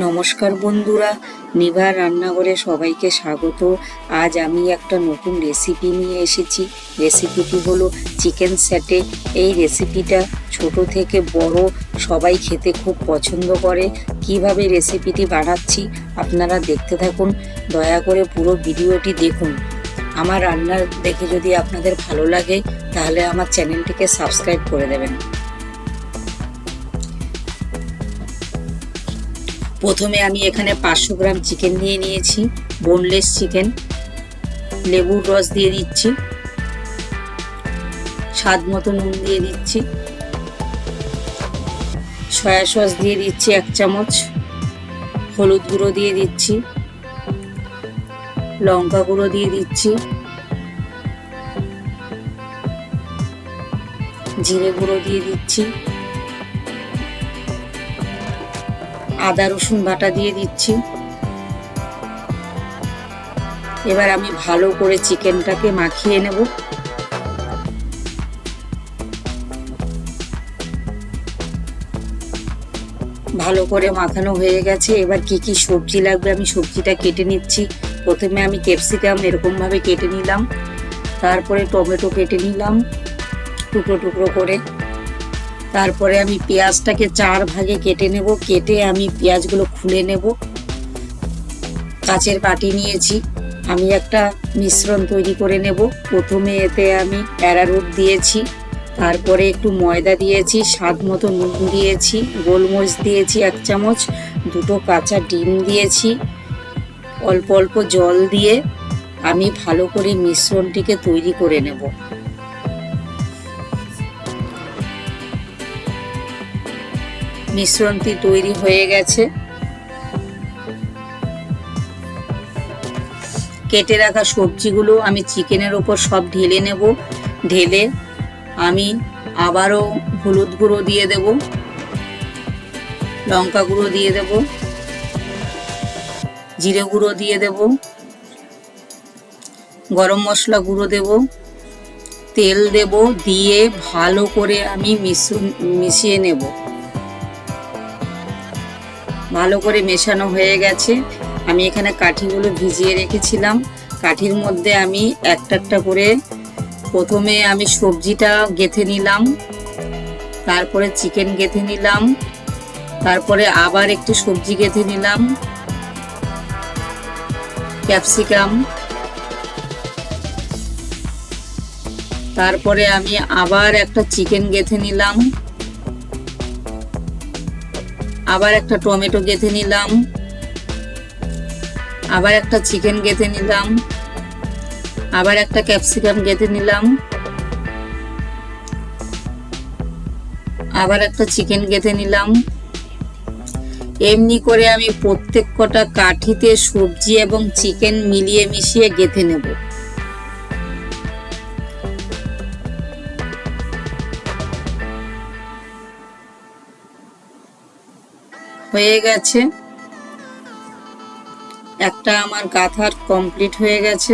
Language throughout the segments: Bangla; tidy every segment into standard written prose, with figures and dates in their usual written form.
নমস্কার বন্ধুরা, নিভা রান্নাঘরে সবাইকে স্বাগত। আজ আমি একটা নতুন রেসিপি নিয়ে এসেছি। রেসিপিটি হলো চিকেন স্যাটে। এই রেসিপিটা ছোট থেকে বড় সবাই খেতে খুব পছন্দ করে। কিভাবে রেসিপিটি বানাচ্ছি আপনারা দেখতে থাকুন, দয়া করে পুরো ভিডিওটি দেখুন। আমার রান্না দেখে যদি আপনাদের ভালো লাগে তাহলে আমার চ্যানেলটিকে সাবস্ক্রাইব করে দেবেন। প্রথমে আমি এখানে 500 গ্রাম চিকেন নিয়ে নিয়েছি, বোনলেস চিকেন। লেবুর রস দিয়ে দিচ্ছি, স্বাদ মতো নুন দিয়ে দিচ্ছি, সয়া সস দিয়ে দিচ্ছি 1 চামচ, হলুদ গুঁড়ো দিয়ে দিচ্ছি, লঙ্কা গুঁড়ো দিয়ে দিচ্ছি, জিরে গুঁড়ো দিয়ে দিচ্ছি, আদা রসুন বাটা দিয়ে দিচ্ছি। এবার আমি ভালো করে চিকেনটাকে মাখিয়ে নেব। ভালো করে মাখানো হয়ে গেছে। এবার কি কি সবজি লাগবে আমি সবজিটা কেটে নিচ্ছি। প্রথমে আমি ক্যাপসিকাম এরকম ভাবে কেটে নিলাম, তারপরে টমেটো কেটে নিলাম টুকরো টুকরো করে। তারপরে আমি পেঁয়াজটাকে 4 ভাগে কেটে নেব। কেটে আমি পেঁয়াজগুলো খুলে নেব। কাচের বাটি নিয়েছি। আমি একটা মিশ্রণ তৈরি করে নেব। প্রথমে এতে আমি অ্যারারুট দিয়েছি, তারপরে একটু ময়দা দিয়েছি, স্বাদ মতো নুন দিয়েছি, গোলমরিচ দিয়েছি 1 চামচ, 2টো কাঁচা ডিম দিয়েছি। অল্প অল্প জল দিয়ে আমি ভালো করে মিশ্রণটিকে তৈরি করে নেব। মিশ্রণটি তৈরি হয়ে গেছে। কেটে রাখা সবজিগুলো আমি চিকেনের ওপর সব ঢেলে নেব। ঢেলে আমি আবারও হলুদ গুঁড়ো দিয়ে দেব, লঙ্কা গুঁড়ো দিয়ে দেব, জিরে গুঁড়ো দিয়ে দেব, গরম মশলা গুঁড়ো দেব, তেল দেব। দিয়ে ভালো করে আমি মিশিয়ে নেব। ভালো করে মেশানো হয়ে গেছে। আমি এখানে কাঠিগুলো ভিজিয়ে রেখেছিলাম। কাঠির মধ্যে আমি একটা একটা করে প্রথমে আমি সবজিটা গেঁথে নিলাম, তারপরে চিকেন গেঁথে নিলাম, তারপরে আবার একটু সবজি গেঁথে নিলাম, ক্যাপসিকাম, তারপরে আমি আবার একটা চিকেন গেঁথে নিলাম, আবার একটা টমেটো গেঁথে নিলাম, আবার একটা চিকেন গেঁথে নিলাম, আবার একটা ক্যাপসিকাম গেঁথে নিলাম, আবার একটা চিকেন গেঁথে নিলাম। এমনি করে আমি প্রত্যেক কটা কাঠিতে সবজি এবং চিকেন মিলিয়ে মিশিয়ে গেঁথে নেব। হয়ে গেছে, একটা আমার গাঁথার কমপ্লিট হয়ে গেছে।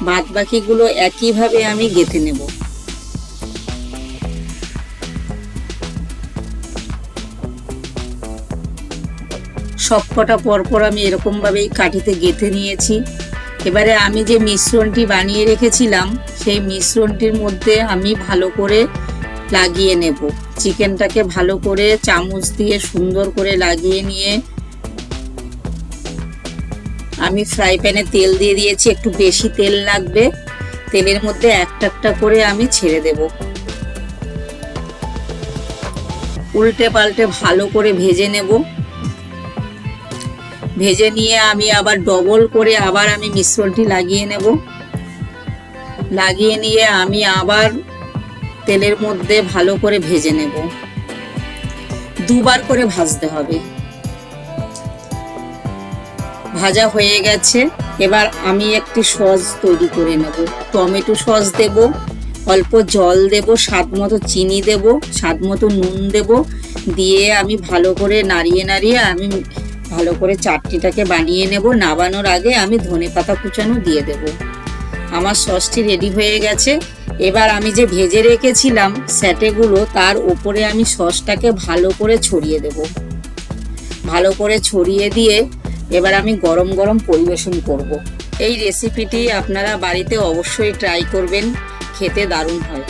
বাদ বাকিগুলো একইভাবে আমি গেঁথে নেব। সবকটা পরপর আমি এরকম ভাবেই কাঠিতে গেঁথে নিয়েছি। এবারে আমি যে মিশ্রণটি বানিয়ে রেখেছিলাম সেই মিশ্রণটির মধ্যে আমি ভালো করে লাগিয়ে নেব। চিকেনটাকে ভালো করে চামচ দিয়ে সুন্দর করে লাগিয়ে নিয়ে আমি ফ্রাই প্যানে তেল দিয়ে দিয়েছি। একটু বেশি তেল লাগবে। তেলের মধ্যে একটা একটা করে আমি ছেড়ে দেব। উল্টে পাল্টে ভালো করে ভেজে নেব। ভেজে নিয়ে আমি আবার ডবল করে আবার আমি মিশ্রণটি লাগিয়ে নেব। লাগিয়ে নিয়ে আমি আবার তেলের মধ্যে ভালো করে ভেজে নেব। 2 বার করে ভাজতে হবে। ভাজা হয়ে গেছে। এবার আমি একটি সস তৈরি করে নেব। টমেটো সস দেব, অল্প জল দেব, স্বাদ মতো চিনি দেব, স্বাদ মতো নুন দেব। দিয়ে আমি ভালো করে নাড়িয়ে নাড়িয়ে আমি ভালো করে চাটনিটাকে বানিয়ে নেব। নামানোর আগে আমি ধনেপাতা কুচানো দিয়ে দেব। আমার সসটি রেডি হয়ে গেছে। এবার আমি যে ভেজে রেখেছিলাম স্যাটেগুলো তার উপরে আমি সসটাকে ভালো করে ছড়িয়ে দেব। ভালো করে ছড়িয়ে দিয়ে এবার আমি গরম গরম পরিবেশন করব। এই রেসিপিটি আপনারা বাড়িতে অবশ্যই ট্রাই করবেন, খেতে দারুণ হয়।